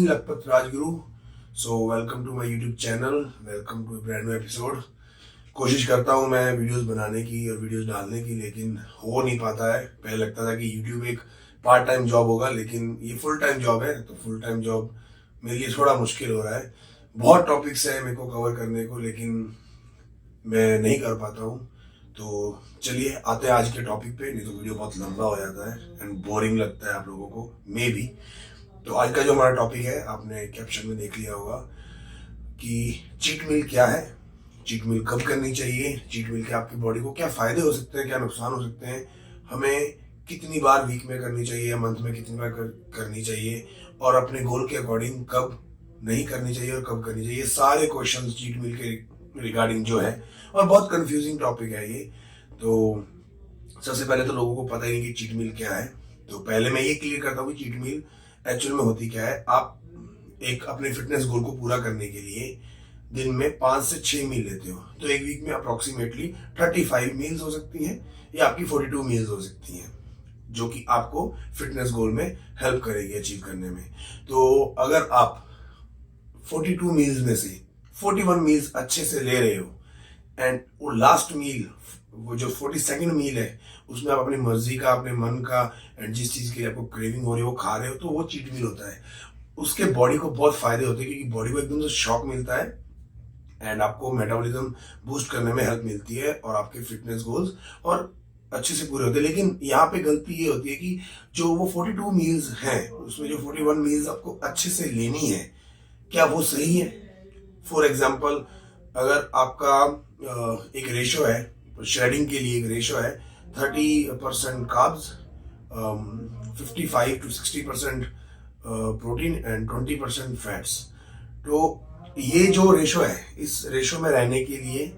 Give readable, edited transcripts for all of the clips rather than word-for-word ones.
Lakhpat Rajguru. So welcome to my YouTube channel, welcome to brand new episode. कोशिश करता हूँ मैं वीडियोस बनाने की और वीडियोस डालने की, लेकिन हो नहीं पाता है। पहले लगता था कि यूट्यूब एक पार्ट टाइम जॉब होगा, लेकिन ये फुल टाइम जॉब है। तो फुल टाइम जॉब मेरे लिए थोड़ा मुश्किल हो रहा है। बहुत टॉपिक्स है मेरे को कवर करने को, लेकिन मैं नहीं कर पाता हूँ। तो चलिए आते हैं आज के टॉपिक पे, नहीं तो वीडियो बहुत लंबा हो जाता है एंड बोरिंग लगता है आप लोगों को मे बी। तो आज का जो हमारा टॉपिक है, आपने कैप्शन में देख लिया होगा कि चीट मील क्या है, चीट मील कब करनी चाहिए, चीट मील के आपकी बॉडी को क्या फायदे हो सकते हैं, क्या नुकसान हो सकते हैं, हमें कितनी बार वीक में करनी चाहिए या मंथ में कितनी बार करनी चाहिए, और अपने गोल के अकॉर्डिंग कब नहीं करनी चाहिए और कब करनी चाहिए। सारे क्वेश्चन चीट मील के रिगार्डिंग जो है, और बहुत कंफ्यूजिंग टॉपिक है ये। तो सबसे पहले तो लोगों को पता ही नहीं कि चीट मील क्या है। तो पहले मैं ये क्लियर करता हूँ कि चीट मील एक्चुअल में होती क्या है। आप एक अपने फिटनेस गोल को पूरा करने के लिए दिन में 5 से 6 मील लेते हो, तो एक वीक में अप्रोक्सीमेटली 35 मील्स हो सकती हैं या आपकी 42 मील्स हो सकती हैं, जो कि आपको फिटनेस गोल में हेल्प करेगी अचीव करने में। तो अगर आप 42 मील्स में से 41 मील्स अच्छे से ले रहे हो एंड वो लास्ट मील, वो जो 42nd मील है, उसमें आप अपनी मर्जी का, अपने मन का एंड जिस चीज के लिए आपको क्रेविंग हो रही है वो खा रहे हो, तो वो चीट मील होता है। उसके बॉडी को बहुत फायदे होते हैं, क्योंकि बॉडी को एकदम से शॉक मिलता है एंड आपको मेटाबॉलिज्म बूस्ट करने में हेल्प मिलती है और आपके फिटनेस गोल्स और अच्छे से पूरे होते हैं। लेकिन यहाँ पे गलती ये होती है कि जो वो 42 मील्स हैं, उसमें जो 41 मील्स आपको अच्छे से लेनी है, क्या वो सही है? फॉर एग्जाम्पल, अगर आपका एक रेशो है, शेडिंग के लिए एक रेशो है 30% carbs, 55 to 60% protein and 20% fats. तो ये जो रेशो है, इस रेशो में रहने के लिए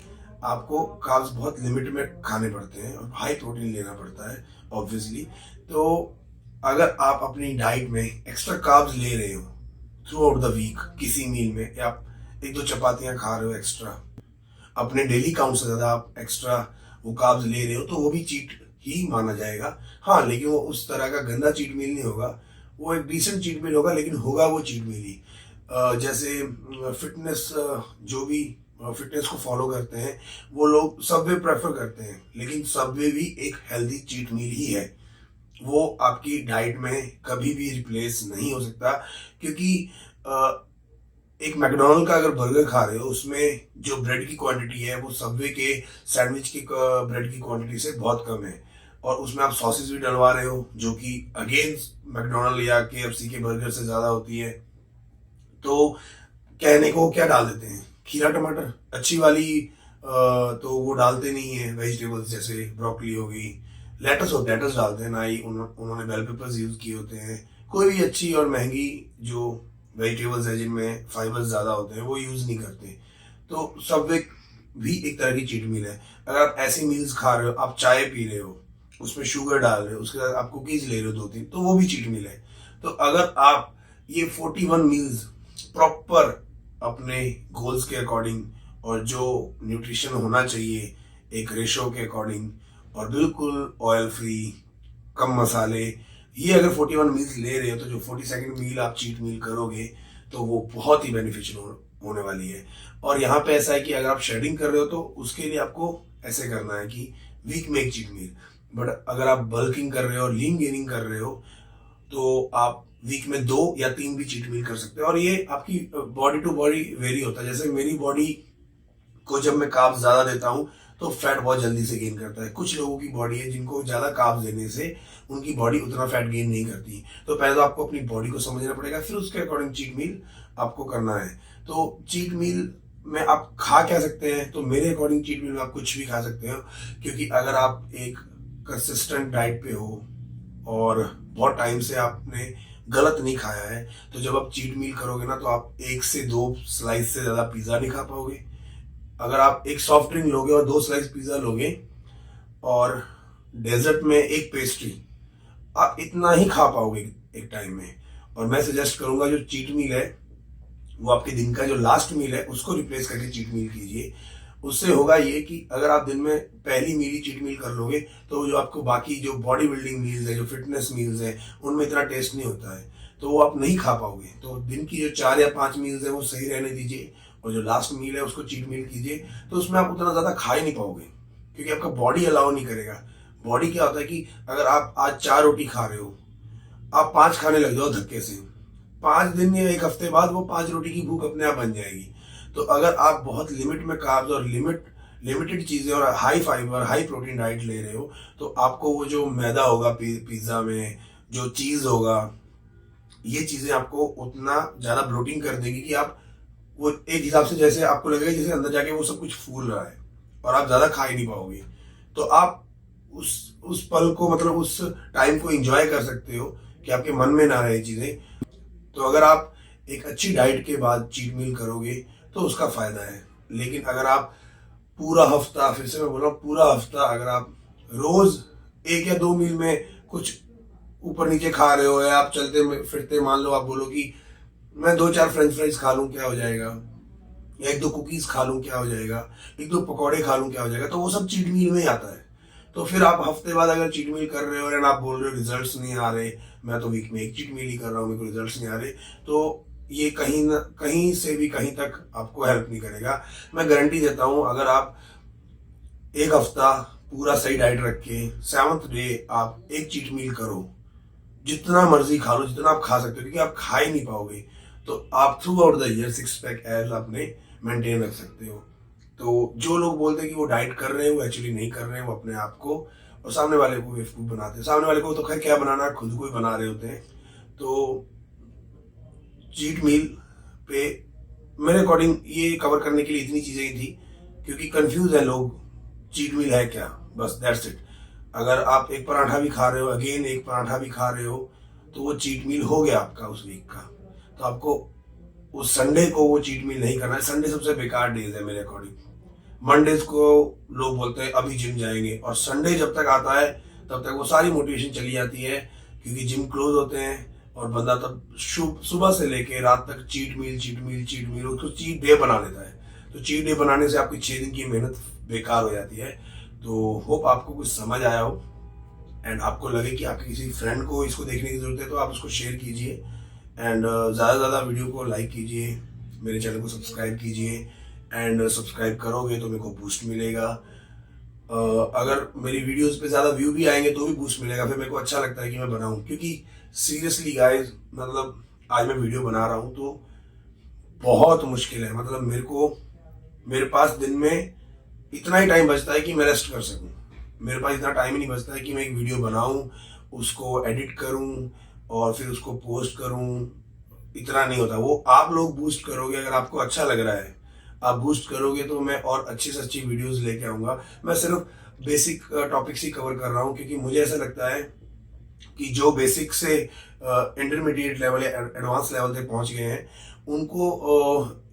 आपको कार्ब्स बहुत लिमिट में खाने पड़ते हैं और हाई प्रोटीन लेना पड़ता है ऑब्वियसली। तो अगर आप अपनी डाइट में एक्स्ट्रा कार्ब्स ले रहे हो थ्रू आउट द वीक, किसी मील में, या आप 1-2 चपातियां खा रहे हो एक्स्ट्रा, अपने डेली काउंट से ज्यादा आप एक्स्ट्रा वो कार्ब्स ले रहे हो, तो वो भी चीट ही माना जाएगा। हाँ, लेकिन वो उस तरह का गंदा चीट मील नहीं होगा, वो एक डिसेंट चीट मील होगा, लेकिन होगा वो चीट मील ही। जैसे फिटनेस, जो भी फिटनेस को फॉलो करते हैं वो लोग सबवे प्रेफर करते हैं, लेकिन सबवे भी एक हेल्दी चीट मील ही है। वो आपकी डाइट में कभी भी रिप्लेस नहीं हो सकता, क्योंकि एक मैकडोनल्ड का अगर बर्गर खा रहे हो, उसमें जो ब्रेड की क्वांटिटी है वो सबवे के सैंडविच की ब्रेड की क्वांटिटी से बहुत कम है, और उसमें आप सॉसेस भी डलवा रहे हो जो कि अगेन मैकडोनल्ड या केएफसी के बर्गर से ज्यादा होती है। तो कहने को क्या डाल देते हैं, खीरा टमाटर अच्छी वाली, तो वो डालते नहीं है। वेजिटेबल्स जैसे ब्रोकली हो गई, लेटस हो, लेटस डालते हैं ना ही, उन्होंने बेल पेपर्स यूज किए होते हैं। कोई भी अच्छी और महंगी जो वेजिटेबल्स है जिनमें फाइबर्स ज्यादा होते हैं वो यूज नहीं करते। तो सबवे भी एक तरह की चीट मील है। अगर आप ऐसी मील्स खा रहे हो, आप चाय पी रहे हो, उसमें शुगर डाल रहे हो, उसके साथ आप कुकीज ले रहे हो 2-3, तो वो भी चीट मील है। तो अगर आप ये 41 मील्स प्रॉपर अपने गोल्स के अकॉर्डिंग और जो न्यूट्रिशन होना चाहिए एक रेशो के अकॉर्डिंग, और बिल्कुल ऑयल फ्री, कम मसाले, ये अगर 41 मील्स ले रहे हो, तो जो 42nd मील आप चीट मील करोगे तो वो बहुत ही बेनिफिशियल होने वाली है। और यहाँ पे ऐसा है कि अगर आप शेडिंग कर रहे हो तो उसके लिए आपको ऐसे करना है कि वीक में एक चीट मील, बट अगर आप बल्किंग कर रहे हो और लीन गेनिंग कर रहे हो तो आप वीक में 2 या 3 भी चीट मील कर सकते हो। और ये आपकी बॉडी टू बॉडी वेरी होता है। जैसे मेरी बॉडी को जब मैं कार्ब्स ज्यादा देता हूँ तो फैट बहुत जल्दी से गेन करता है। कुछ लोगों की बॉडी है जिनको ज्यादा कार्ब्स देने से उनकी बॉडी उतना फैट गेन नहीं करती। तो पहले तो आपको अपनी बॉडी को समझना पड़ेगा, फिर उसके अकॉर्डिंग चीट मील आपको करना है। तो चीट मील में आप खा क्या सकते हैं, तो मेरे अकॉर्डिंग चीट मील में आप कुछ भी खा सकते हो, क्योंकि अगर आप एक कंसिस्टेंट डाइट पे हो और बहुत टाइम से आपने गलत नहीं खाया है, तो जब आप चीट मील करोगे ना, तो आप 1 से 2 स्लाइस से ज्यादा पिज्जा नहीं खा पाओगे। अगर आप एक सॉफ्ट ड्रिंक लोगे और 2 स्लाइस पिज्जा लोगे और डेजर्ट में एक पेस्ट्री, आप इतना ही खा पाओगे एक टाइम में। और मैं सजेस्ट करूंगा जो चीट मील है वो आपके दिन का जो लास्ट मील है उसको रिप्लेस करके चीट मील कीजिए। उससे होगा ये कि अगर आप दिन में पहली मील ही चीट मील कर लोगे तो जो आपको बाकी जो बॉडी बिल्डिंग मील्स है, जो फिटनेस मील्स है, उनमें इतना टेस्ट नहीं होता है। तो वो आप नहीं खा पाओगे। तो दिन की जो 4 या 5 मील्स है वो सही रहने दीजिए, और जो लास्ट मील है उसको चीट मील कीजिए। तो उसमें आप उतना ज़्यादा खा ही नहीं पाओगे, क्योंकि आपका बॉडी अलाउ नहीं करेगा। बॉडी क्या होता है कि अगर आप आज 4 रोटी खा रहे हो, आप 5 खाने लग जाओ धक्के से, 5 दिन या 1 हफ्ते बाद वो 5 रोटी की भूख अपने आप बन जाएगी। तो अगर आप बहुत लिमिट में कार्ब्स और लिमिटेड चीज़ें और high fibre high protein diet ले रहे हो, तो आपको वो जो मैदा होगा पिज़्ज़ा में, जो चीज़ होगा, ये चीज़ें आपको उतना ज़्यादा ब्लोटिंग कर देगी कि आप वो एक हिसाब से जैसे आपको लगेगा जैसे अंदर जाके वो सब कुछ फूल रहा है, और आप ज़्यादा खा ही नहीं पाओगे। तो आप उस पल को, मतलब उस टाइम को एंजॉय कर सकते हो कि आपके मन में ना रहे चीज़ें। तो अगर आप एक अच्छी डाइट के बाद चीट मील करोगे तो उसका फ़ायदा है। लेकिन अगर आप पूरा हफ्ता, फिर से मैं बोल रहा हूँ, पूरा हफ्ता अगर आप रोज़ 1 या 2 मील में कुछ ऊपर नीचे खा रहे हो, या आप चलते फिरते मान लो आप बोलो कि मैं 2-4 फ्रेंच फ्राइज खा लूँ क्या हो जाएगा, या 1-2 कुकीज़ खा लूँ क्या हो जाएगा, 1-2 पकौड़े खा लूँ क्या हो जाएगा, तो वो सब चीट मील में ही आता है। तो फिर आप हफ्ते बाद अगर चीट मील कर रहे हो और आप बोल रहे हो रिजल्ट्स नहीं आ रहे, मैं तो वीक में 1 चीट मील ही कर रहा हूँ, मेरे को रिजल्ट्स नहीं आ रहे, तो ये कहीं से भी कहीं तक आपको हेल्प नहीं करेगा। मैं गारंटी देता हूँ, अगर आप 1 हफ्ता पूरा सही डाइट रख के 7th डे आप 1 चीट मील करो, जितना मर्जी खा लो, जितना आप खा सकते हो, क्योंकि आप खा ही नहीं पाओगे, तो आप through out the year 6 pack abs आपने मेंटेन रख सकते हो। तो जो लोग बोलते हैं कि वो डाइट कर रहे हैं, वो एक्चुअली नहीं कर रहे हैं, वो अपने आप को और सामने वाले को बेवकूफ़ बनाते हैं। सामने वाले को तो खैर क्या बनाना, खुद को ही बना रहे होते हैं। तो चीट मील पे मेरे अकॉर्डिंग ये कवर करने के लिए इतनी चीज़ें ही थी, क्योंकि कंफ्यूज है लोग, चीट मील है क्या, बस दैट्स इट। अगर आप एक पराठा भी खा रहे हो, अगेन एक पराठा भी खा रहे हो, तो वो चीट मील हो गया आपका उस वीक का। तो आपको उस संडे को वो चीट मील नहीं करना है। संडे सबसे बेकार डेज है मेरे अकॉर्डिंग। मंडेज को लोग बोलते हैं अभी जिम जाएंगे, और संडे जब तक आता है तब तक वो सारी मोटिवेशन चली जाती है, क्योंकि जिम क्लोज होते हैं और बंदा तब सुबह से लेके रात तक चीट मील उसको चीट डे बना लेता है। तो चीट डे बनाने से आपकी 6 दिन की मेहनत बेकार हो जाती है। तो होप आपको कुछ समझ आया हो, एंड आपको लगे कि आपके किसी फ्रेंड को इसको देखने की जरूरत है, तो आप उसको शेयर कीजिए, एंड ज़्यादा से ज़्यादा वीडियो को लाइक कीजिए, मेरे चैनल को सब्सक्राइब कीजिए, एंड सब्सक्राइब करोगे तो मेरे को बूस्ट मिलेगा। अगर मेरी वीडियोस पे ज़्यादा व्यू भी आएंगे तो भी बूस्ट मिलेगा, फिर मेरे को अच्छा लगता है कि मैं बनाऊं। क्योंकि सीरियसली गाइस, मतलब आज मैं वीडियो बना रहा हूं तो बहुत मुश्किल है, मतलब मेरे पास दिन में इतना ही टाइम बचता है कि मैं रेस्ट कर सकूं। मेरे पास इतना टाइम ही नहीं बचता है कि मैं एक वीडियो बनाऊं, उसको एडिट करूं और फिर उसको पोस्ट करूं। इतना नहीं होता। वो आप लोग बूस्ट करोगे, अगर आपको अच्छा लग रहा है आप बूस्ट करोगे तो मैं और अच्छी से अच्छी वीडियोस लेके आऊँगा। मैं सिर्फ बेसिक टॉपिक्स ही कवर कर रहा हूँ, क्योंकि मुझे ऐसा लगता है कि जो बेसिक से इंटरमीडिएट लेवल या एडवांस लेवल तक पहुँच गए हैं, उनको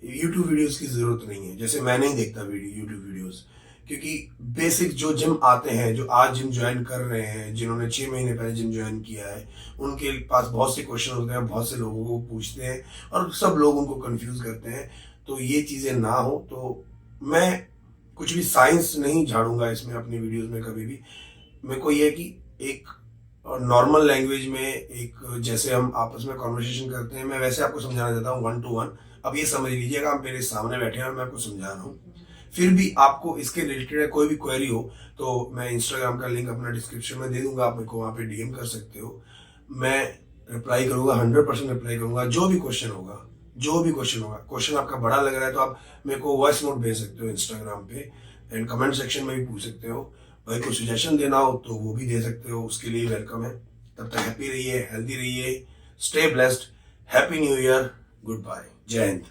यूट्यूब वीडियोस की ज़रूरत नहीं है। जैसे मैं नहीं देखता यूट्यूब वीडियोस, क्योंकि बेसिक जो जिम आते हैं, जो आज जिम ज्वाइन कर रहे हैं, जिन्होंने 6 महीने पहले जिम ज्वाइन किया है, उनके पास बहुत से क्वेश्चन होते हैं, बहुत से लोगों को पूछते हैं और सब लोग उनको कंफ्यूज करते हैं। तो ये चीज़ें ना हो, तो मैं कुछ भी साइंस नहीं झाड़ूंगा इसमें अपनी वीडियोस में कभी भी। मेरे को ये कि एक नॉर्मल लैंग्वेज में, एक जैसे हम आपस में कॉन्वर्सेशन करते हैं, मैं वैसे आपको समझाना चाहता हूँ 1 to 1। अब ये समझ लीजिएगा, आप मेरे सामने बैठे हैं और मैं आपको समझा रहा हूँ। फिर भी आपको इसके रिलेटेड कोई भी क्वेरी हो तो मैं इंस्टाग्राम का लिंक अपना डिस्क्रिप्शन में दे दूंगा, आप मेरे को वहाँ पे डीएम कर सकते हो। मैं रिप्लाई करूँगा, 100% रिप्लाई करूँगा। जो भी क्वेश्चन होगा, क्वेश्चन आपका बड़ा लग रहा है तो आप मेरे को वॉइस नोट भेज सकते हो इंस्टाग्राम पे, एंड कमेंट सेक्शन में भी पूछ सकते हो। भाई कोई सजेशन देना हो तो वो भी दे सकते हो, उसके लिए वेलकम है। तब तक हैप्पी रहिए, हेल्दी रहिए, stay blessed, happy new year, good bye, जय हिंद।